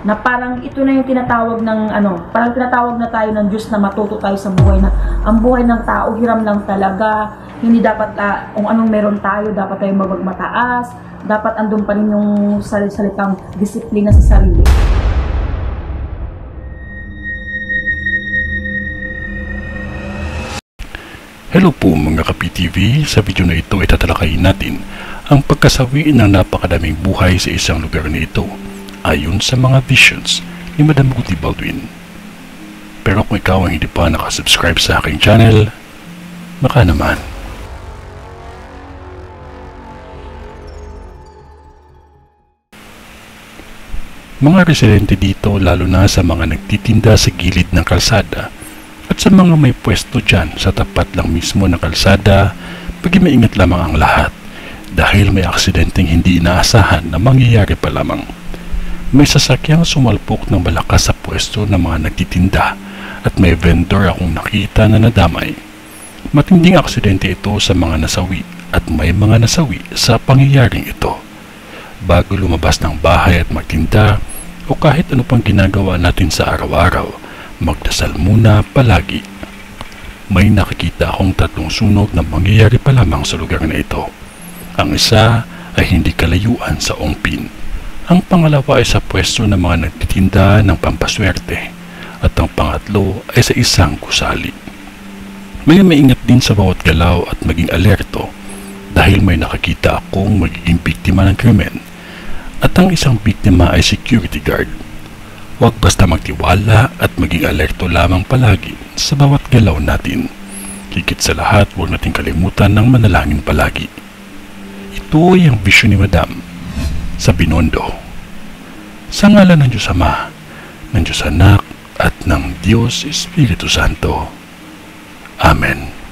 Na parang ito na yung tinatawag ng parang tinatawag na tayo ng Diyos na matuto tayo sa buhay, na ang buhay ng tao hiram lang talaga. Hindi dapat kung anong meron tayo, dapat tayo mataas, dapat andun pa rin yung salitang disiplina sa sarili. Hello po mga ka-PTV, sa video na ito ay tatalakayin natin ang pagkasawi ng napakadaming buhay sa isang lugar na ito ayon sa mga visions ni Madam Ruthie Baldwin. Pero kung ikaw ang hindi pa nakasubscribe sa aking channel, baka naman. Mga residente dito, lalo na sa mga nagtitinda sa gilid ng kalsada at sa mga may pwesto dyan sa tapat lang mismo ng kalsada, pag-iingat lamang ang lahat dahil may aksidenteng hindi inaasahan na mangyayari pa lamang. May sasakyang sumalpok ng malakas sa pwesto ng mga nagtitinda at may vendor akong nakita na nadamay. Matinding aksidente ito sa mga nasawi at may mga nasawi sa pangyayaring ito. Bago lumabas ng bahay at magtinda o kahit ano pang ginagawa natin sa araw-araw, magdasal muna palagi. May nakikita akong tatlong sunog na mangyayari pa lamang sa lugar na ito. Ang isa ay hindi kalayuan sa Ongpin. Ang pangalawa ay sa pwesto ng mga nagtitinda ng pampaswerte at ang pangatlo ay sa isang gusali. May maingat din sa bawat galaw at maging alerto dahil may nakakita akong magiging biktima ng krimen at ang isang biktima ay security guard. Huwag basta magtiwala at maging alerto lamang palagi sa bawat galaw natin. Higit sa lahat, huwag natin kalimutan ng manalangin palagi. Ito ay ang vision ni Madam sa Binondo. Sa ngalan ng Diyos Ama, ng Diyos Anak, at ng Diyos Espiritu Santo. Amen.